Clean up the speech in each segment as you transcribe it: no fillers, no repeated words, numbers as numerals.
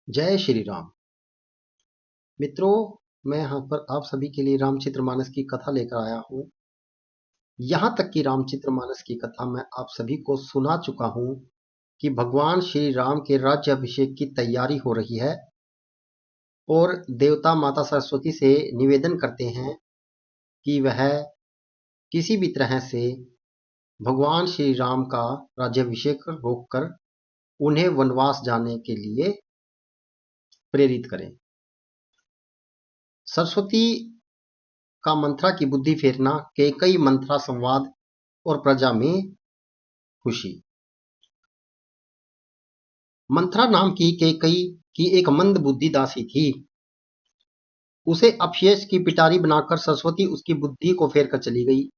जय श्री राम। मित्रों, मैं यहाँ पर आप सभी के लिए रामचरितमानस की कथा लेकर आया हूँ। यहाँ तक कि रामचरितमानस की कथा मैं आप सभी को सुना चुका हूँ कि भगवान श्री राम के राज्य अभिषेक की तैयारी हो रही है और देवता माता सरस्वती से निवेदन करते हैं कि वह किसी भी तरह से भगवान श्री राम का राज्याभिषेक रोककर उन्हें वनवास जाने के लिए प्रेरित करें। सरस्वती का मंथरा की बुद्धि फेरना, कैकेयी मंथरा संवाद और प्रजा में खुशी। मंथरा नाम की कैकेयी की एक मंद बुद्धि दासी थी। उसे अपयश की पिटारी बनाकर सरस्वती उसकी बुद्धि को फेर कर चली गई।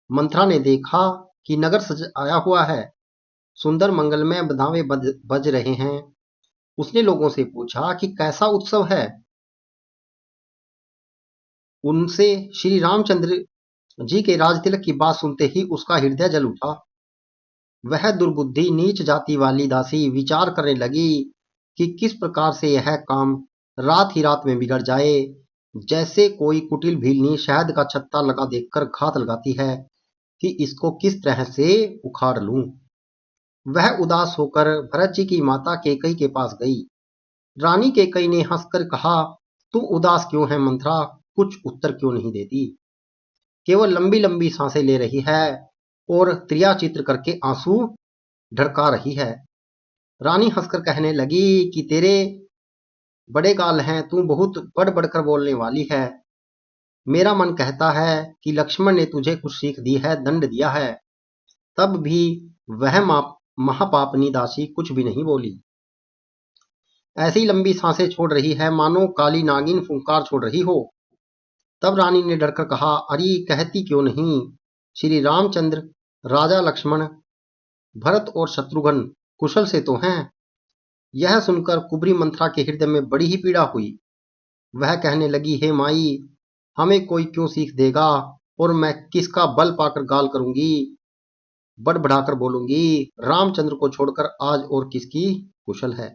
मंथरा ने देखा कि नगर सज आया हुआ है, सुंदर मंगलमय बधावे बज रहे हैं। उसने लोगों से पूछा कि कैसा उत्सव है। उनसे श्री रामचंद्र जी के राजतिलक की बात सुनते ही उसका हृदय जल उठा। वह दुर्बुद्धि नीच जाति वाली दासी विचार करने लगी कि किस प्रकार से यह काम रात ही रात में बिगड़ जाए। जैसे कोई कुटिल भीलनी शहद का छत्ता लगा देखकर घात लगाती है कि इसको किस तरह से उखाड़ लूं। वह उदास होकर भरत जी की माता कैकेयी के पास गई। रानी कैकेयी ने हंसकर कहा, तू उदास क्यों है मंथरा, कुछ उत्तर क्यों नहीं देती, केवल लंबी लंबी सांसें ले रही है और त्रिया चित्र करके आंसू ढड़का रही है। रानी हंसकर कहने लगी कि तेरे बड़े गाल हैं, तू बहुत बढ़ बढ़कर बोलने वाली है। मेरा मन कहता है कि लक्ष्मण ने तुझे कुछ सीख दी है, दंड दिया है, तब भी वह महापापनी दासी कुछ भी नहीं बोली। ऐसी लंबी सांसें छोड़ रही है मानो काली नागिन फुंकार छोड़ रही हो। तब रानी ने डरकर कहा, अरे कहती क्यों नहीं, श्री रामचंद्र, राजा लक्ष्मण, भरत और शत्रुघ्न कुशल से तो हैं। यह सुनकर कुबरी मंथरा के हृदय में बड़ी ही पीड़ा हुई। वह कहने लगी, हे माई, हमें कोई क्यों सीख देगा और मैं किसका बल पाकर गाल करूंगी, बढ़ाकर बोलूंगी। रामचंद्र को छोड़कर आज और किसकी कुशल है,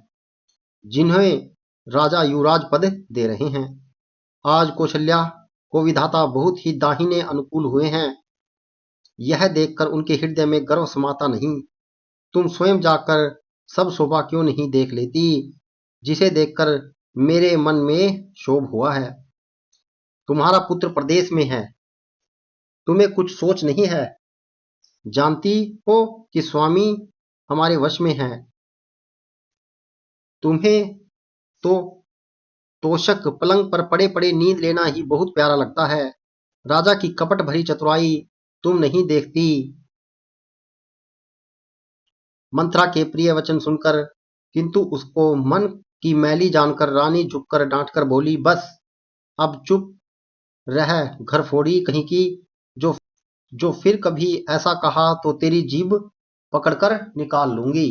जिन्हें राजा युवराज पद दे रहे हैं। आज कौशल्या को विधाता बहुत ही दाहिने अनुकूल हुए हैं। यह देखकर उनके हृदय में गर्व समाता नहीं। तुम स्वयं जाकर सब शोभा क्यों नहीं देख लेती, जिसे देखकर मेरे मन में क्षोभ हुआ है। तुम्हारा पुत्र प्रदेश में है, तुम्हें कुछ सोच नहीं है। जानती हो कि स्वामी हमारे वश में है। तुम्हें तो तोषक पलंग पर पड़े पड़े नींद लेना ही बहुत प्यारा लगता है। राजा की कपट भरी चतुराई तुम नहीं देखती। मंथरा के प्रिय वचन सुनकर किंतु उसको मन की मैली जानकर रानी झुककर डांटकर बोली, बस अब चुप रह घर फोड़ी कहीं की, जो फिर कभी ऐसा कहा तो तेरी जीभ पकड़कर निकाल लूंगी।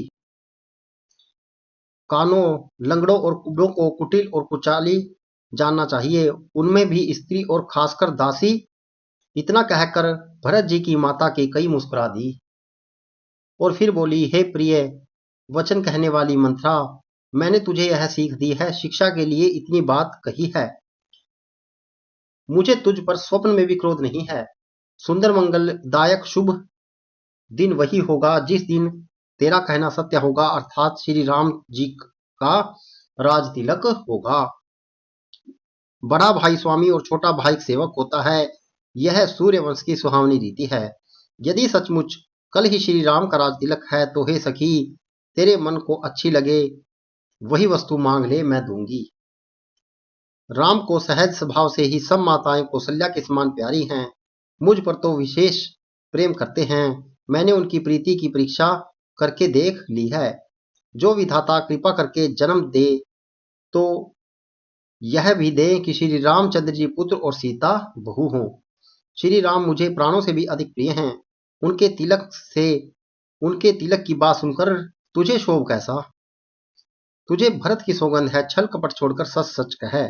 कानों, लंगड़ों और कुबड़ों को कुटिल और कुचाली जानना चाहिए, उनमें भी स्त्री और खासकर दासी। इतना कहकर भरत जी की माता कैकेयी मुस्कुरा दी और फिर बोली, हे प्रिय वचन कहने वाली मंथरा, मैंने तुझे यह सीख दी है, शिक्षा के लिए इतनी बात कही है। मुझे तुझ पर स्वप्न में भी क्रोध नहीं है। सुंदर मंगलदायक शुभ दिन वही होगा जिस दिन तेरा कहना सत्य होगा, अर्थात श्री राम जी का राज तिलक होगा। बड़ा भाई स्वामी और छोटा भाई सेवक होता है, यह सूर्यवंश की सुहावनी रीति है। यदि सचमुच कल ही श्री राम का राज तिलक है तो हे सखी, तेरे मन को अच्छी लगे वही वस्तु मांग ले, मैं दूंगी। राम को सहज स्वभाव से ही सब माताएं कौशल्या के समान प्यारी हैं। मुझ पर तो विशेष प्रेम करते हैं। मैंने उनकी प्रीति की परीक्षा करके देख ली है। जो विधाता कृपा करके जन्म दे तो यह भी दे कि श्री रामचंद्र जी पुत्र और सीता बहू हों। श्री राम मुझे प्राणों से भी अधिक प्रिय हैं। उनके तिलक की बात सुनकर तुझे शोभ कैसा। तुझे भरत की सौगंध है, छल कपट छोड़कर सच सच कह।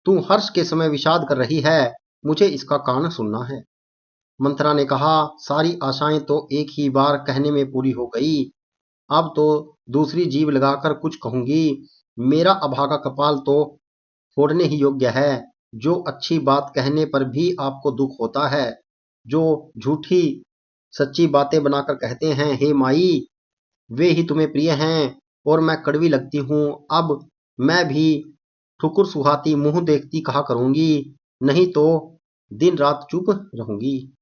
तू हर्ष के समय विषाद कर रही है, मुझे इसका कारण सुनना है। मंथरा ने कहा, सारी आशाएं तो एक ही बार कहने में पूरी हो गई। अब तो दूसरी जीभ लगाकर कुछ कहूंगी। मेरा अभागा कपाल तो फोड़ने ही योग्य है। जो अच्छी बात कहने पर भी आपको दुख होता है, जो झूठी सच्ची बातें बनाकर कहते हैं हे माई, वे ही तुम्हें प्रिय हैं और मैं कड़वी लगती हूँ। अब मैं भी ठुकुर सुहाती मुंह देखती कहा करूंगी, नहीं तो दिन रात चुप रहूंगी।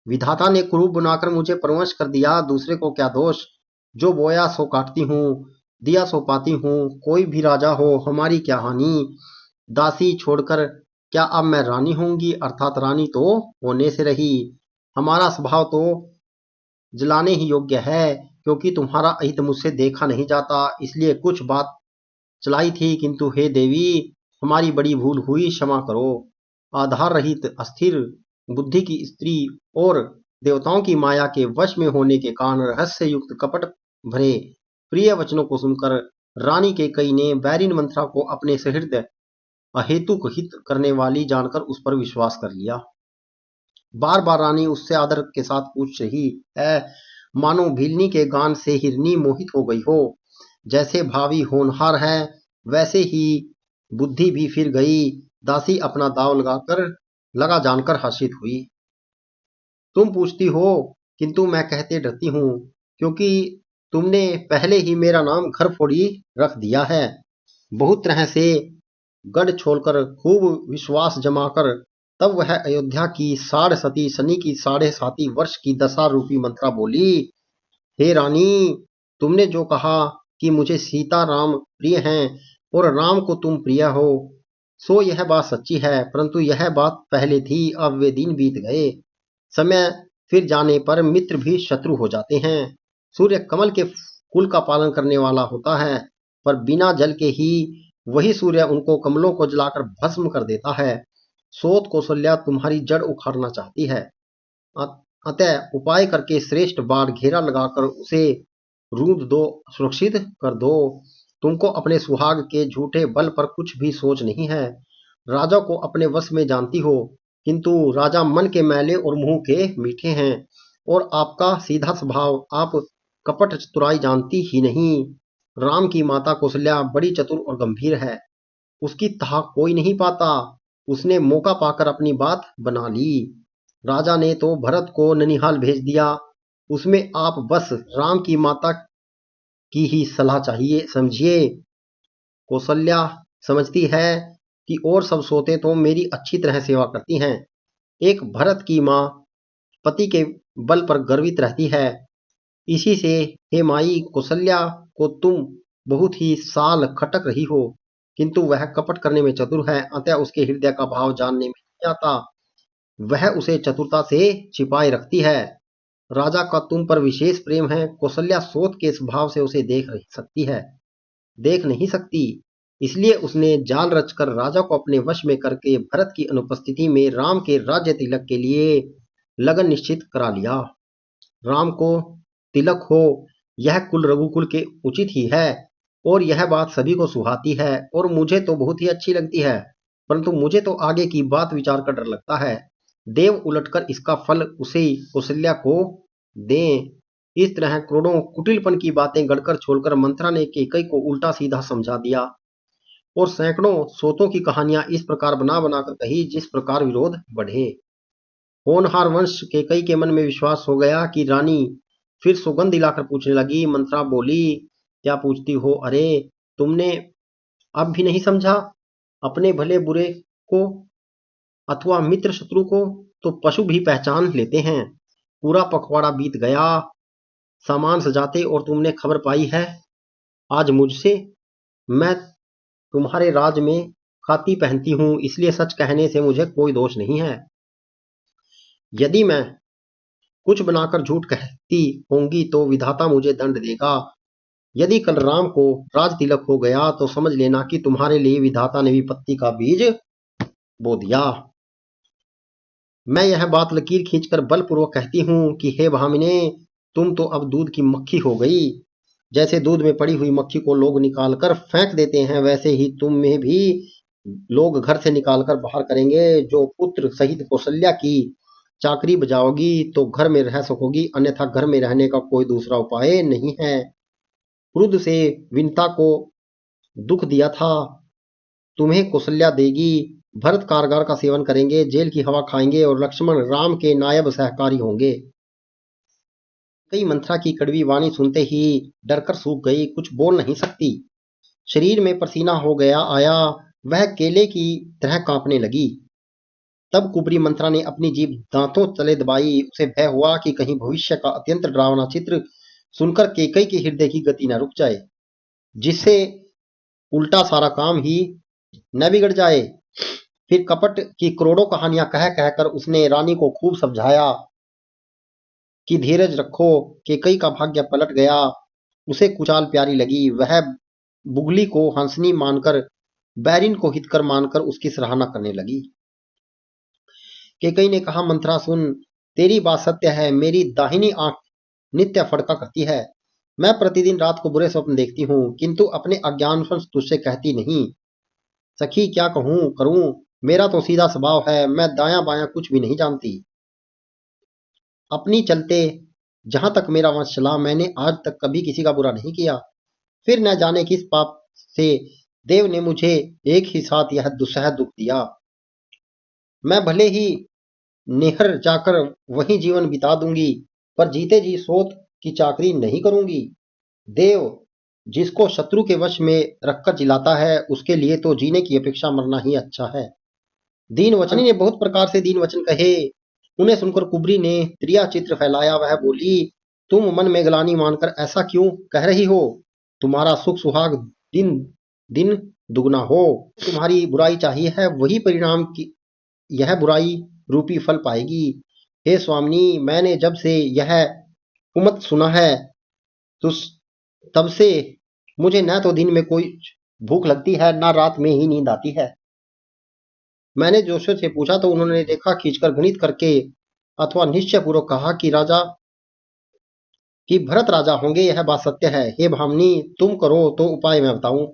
विधाता ने कुरूप बनाकर मुझे परवश कर दिया, दूसरे को क्या दोष। जो बोया सो काटती हूँ, दिया सो पाती हूँ। कोई भी राजा हो हमारी क्या हानि। दासी छोड़कर क्या अब मैं रानी होंगी, अर्थात रानी तो होने से रही। हमारा स्वभाव तो जलाने ही योग्य है, क्योंकि तुम्हारा अहित मुझसे देखा नहीं जाता, इसलिए कुछ बात चलाई थी, किंतु हे देवी, हमारी बड़ी भूल हुई, क्षमा करो। आधार रहित अस्थिर बुद्धि की स्त्री और देवताओं की माया के वश में होने के कारण रहस्य युक्त कपट भरे प्रिय वचनों को सुनकर रानी केकई ने बैरिन मंत्रा को अपने सहृदय अहेतुक हित करने वाली जानकर उस पर विश्वास कर लिया। बार बार रानी उससे आदर के साथ पूछ रही है, मानो भीलनी के गान से हिरनी मोहित हो गई हो। जैसे भावी होनहार है, वैसे ही बुद्धि भी फिर गई। दासी अपना दाव लगा जानकर हर्षित हुई। तुम पूछती हो, किंतु मैं कहते डरती हूँ, क्योंकि तुमने पहले ही मेरा नाम घर फोड़ी रख दिया है। बहुत तरह से गढ़ छोड़कर खूब विश्वास जमाकर तब वह अयोध्या की साढ़ सती शनि की साढ़े साती वर्ष की दशा रूपी मंत्रा बोली, हे रानी, तुमने जो कहा कि मुझे सीता राम प्रिय हैं और राम को तुम प्रिय हो, सो यह बात सच्ची है, परंतु यह बात पहले थी, अब वे दिन बीत गए। समय फिर जाने पर मित्र भी शत्रु हो जाते हैं। सूर्य कमल के कुल का पालन करने वाला होता है, पर बिना जल के ही वही सूर्य उनको कमलों को जलाकर भस्म कर देता है। सोत कौशल्या तुम्हारी जड़ उखाड़ना चाहती है, अतः उपाय करके श्रेष्ठ बाढ़ घेरा लगाकर उसे रूंध दो, सुरक्षित कर दो। तुमको अपने सुहाग के झूठे बल पर कुछ भी सोच नहीं है। राजा को अपने वश में जानती हो, किंतु राजा मन के मैले और मुंह के मीठे हैं, और आपका सीधा स्वभाव आप कपट चतुराई जानती ही नहीं। राम की माता कौशल्या बड़ी चतुर और गंभीर है, उसकी ताक कोई नहीं पाता। उसने मौका पाकर अपनी बात बना ली। राजा ने तो भरत को ननिहाल भेज दिया, उसमें आप बस राम की माता की ही सलाह चाहिए समझिए। कौशल्या समझती है कि और सब सोते तो मेरी अच्छी तरह सेवा करती हैं। एक भरत की माँ पति के बल पर गर्वित रहती है। इसी से हे माई कौशल्या को तुम बहुत ही साल खटक रही हो, किंतु वह कपट करने में चतुर है, अतः उसके हृदय का भाव जानने में नहीं आता। वह उसे चतुरता से छिपाए रखती है। राजा का तुम पर विशेष प्रेम है। कौशल्या सोत के स्वभाव से उसे देख नहीं सकती, इसलिए उसने जाल रचकर राजा को अपने वश में करके भरत की अनुपस्थिति में राम के राज्य तिलक के लिए लगन निश्चित करा लिया। राम को तिलक हो, यह कुल रघुकुल के उचित ही है, और यह बात सभी को सुहाती है, और मुझे तो बहुत ही अच्छी लगती है, परंतु मुझे तो आगे की बात विचार कर डर लगता है। देव उलटकर इसका फल उसे कौशल्या को दें। इस तरह करोड़ों कुटिलपन की बातें गढ़कर छोड़कर मंत्रा ने कैकई को उल्टा सीधा समझा दिया, और सैकड़ों सोतों की कहानियां इस प्रकार बना बनाकर कही जिस प्रकार विरोध बढ़े। होनहार वंश कैकई के मन में विश्वास हो गया कि रानी फिर सौगंध दिलाकर पूछने लगी। मंत्रा बोली, क्या पूछती हो? अरे, तुमने अब भी नहीं समझा? अपने भले बुरे को अथवा मित्र शत्रु को तो पशु भी पहचान लेते हैं। पूरा पखवाड़ा बीत गया, सामान सजाते, और तुमने खबर पाई है आज मुझसे। मैं तुम्हारे राज में खाती पहनती हूँ, इसलिए सच कहने से मुझे कोई दोष नहीं है। यदि मैं कुछ बनाकर झूठ कहती होंगी तो विधाता मुझे दंड देगा। यदि कल राम को राज तिलक हो गया तो समझ लेना कि तुम्हारे लिए विधाता ने विपत्ति का बीज बो दिया। मैं यह बात लकीर खींचकर बलपूर्वक कहती हूँ कि हे भामिने, तुम तो अब दूध की मक्खी हो गई। जैसे दूध में पड़ी हुई मक्खी को लोग निकालकर फेंक देते हैं, वैसे ही तुम में भी लोग घर से निकालकर बाहर करेंगे। जो पुत्र सहित कौशल्या की चाकरी बजाओगी तो घर में रह सकोगी, अन्यथा घर में रहने का कोई दूसरा उपाय नहीं है। क्रुद्ध से विनता को दुख दिया था। तुम्हें कौशल्या देगी, भरत कारगर का सेवन करेंगे, जेल की हवा खाएंगे और लक्ष्मण राम के नायब सहकारी होंगे। कई मंथरा की कड़वी वाणी सुनते ही डरकर सूख गई, कुछ बोल नहीं सकती। शरीर में पसीना हो गया आया, वह केले की तरह कांपने लगी। तब कुबरी मंत्रा ने अपनी जीभ दांतों तले दबाई। उसे भय हुआ कि कहीं भविष्य का अत्यंत डरावना चित्र सुनकर केकई के हृदय की गति न रुक जाए, जिससे उल्टा सारा काम ही न बिगड़ जाए। फिर कपट की करोड़ों कहानियां कह कहकर उसने रानी को खूब समझाया कि धीरज रखो। केकई का भाग्य पलट गया, उसे कुचाल प्यारी लगी। वह बुगली को हंसनी मानकर, बैरिन को हितकर मानकर उसकी सराहना करने लगी। केकई ने कहा, मंत्रा सुन, तेरी बात सत्य है, मेरी दाहिनी आंख नित्य फड़का करती है। मैं प्रतिदिन रात को बुरे स्वप्न देखती हूँ, किंतु अपने अज्ञानवश तुझसे कहती नहीं। सखी, क्या कहूँ करूँ, मेरा तो सीधा स्वभाव है, मैं दायां बायां कुछ भी नहीं जानती। अपनी चलते जहां तक मेरा वंश चला, मैंने आज तक कभी किसी का बुरा नहीं किया। फिर न जाने किस पाप से देव ने मुझे एक ही साथ यह दुस्सह दुख दिया। मैं भले ही निहर जाकर वहीं जीवन बिता दूंगी, पर जीते जी सोत की चाकरी नहीं करूंगी। देव जिसको शत्रु के वश में रखकर जिलाता है, उसके लिए तो जीने की अपेक्षा मरना ही अच्छा है। दीन वचनी ने बहुत प्रकार से दीन वचन कहे। उन्हें सुनकर कुबरी ने त्रिया चित्र फैलाया। वह बोली, तुम मन में गलानी मानकर ऐसा क्यों कह रही हो? तुम्हारा सुख सुहाग दिन दिन दुगना हो। तुम्हारी बुराई चाहिए है, वही परिणाम की यह बुराई रूपी फल पाएगी। हे स्वामिनी, मैंने जब से यह कुमत सुना है, तो तब से मुझे न तो दिन में कोई भूख लगती है, न रात में ही नींद आती है। मैंने जोशों से पूछा तो उन्होंने रेखा खींचकर गणित करके अथवा निश्चय पूर्वक कहा कि भरत राजा होंगे। यह बात सत्य है। हे भामिनी, तुम करो तो उपाय मैं बताऊं।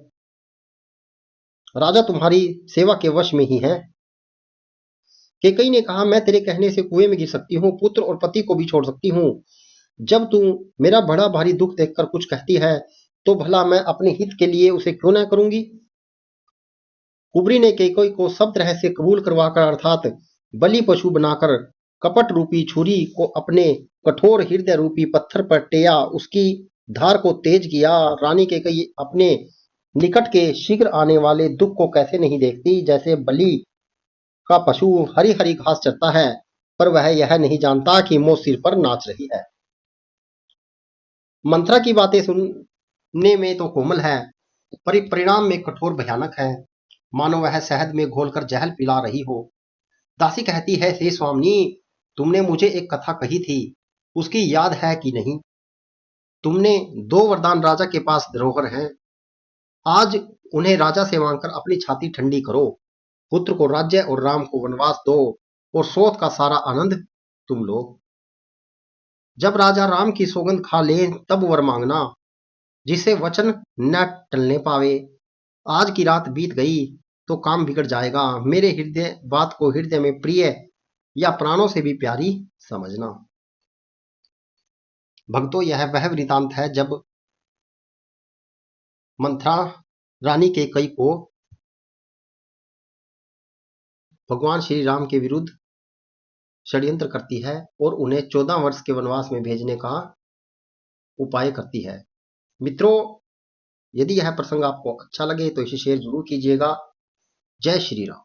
राजा तुम्हारी सेवा के वश में ही है। केकई ने कहा, मैं तेरे कहने से कुएं में गिर सकती हूँ, पुत्र और पति को भी छोड़ सकती हूँ। जब तू मेरा बड़ा भारी दुख देखकर कुछ कहती है, तो भला मैं अपने हित के लिए उसे क्यों न करूंगी। कुबरी ने केकई को सब तरह से कबूल करवाकर, अर्थात बलि पशु बनाकर, कपट रूपी छुरी को अपने कठोर हृदय रूपी पत्थर पर टेया, उसकी धार को तेज किया। रानी केकई अपने निकट के शीघ्र आने वाले दुख को कैसे नहीं देखती। जैसे बलि का पशु हरी हरी घास चरता है, पर वह यह नहीं जानता कि मौत सिर पर नाच रही है। मंत्रा की बातें सुनने में तो कोमल है, पर परिणाम में कठोर भयानक है, मानो वह शहद में घोलकर जहर पिला रही हो। दासी कहती है, हे स्वामिनी, तुमने मुझे एक कथा कही थी, उसकी याद है कि नहीं? तुमने दो वरदान राजा के पास धरोहर हैं, आज उन्हें राजा से मांगकर अपनी छाती ठंडी करो। पुत्र को राज्य और राम को वनवास दो, और सोत का सारा आनंद तुम लो। जब राजा राम की सौगंध खा ले, तब वर मांगना, जिसे वचन न टलने पावे। आज की रात बीत गई तो काम बिगड़ जाएगा। मेरे हृदय बात को हृदय में प्रिय या प्राणों से भी प्यारी समझना। भक्तों, यह वह वृतांत है जब मंथरा रानी केकई को भगवान श्री राम के विरुद्ध षड्यंत्र करती है और उन्हें 14 वर्ष के वनवास में भेजने का उपाय करती है। मित्रों, यदि यह प्रसंग आपको अच्छा लगे तो इसे शेयर जरूर कीजिएगा। जय श्री राम।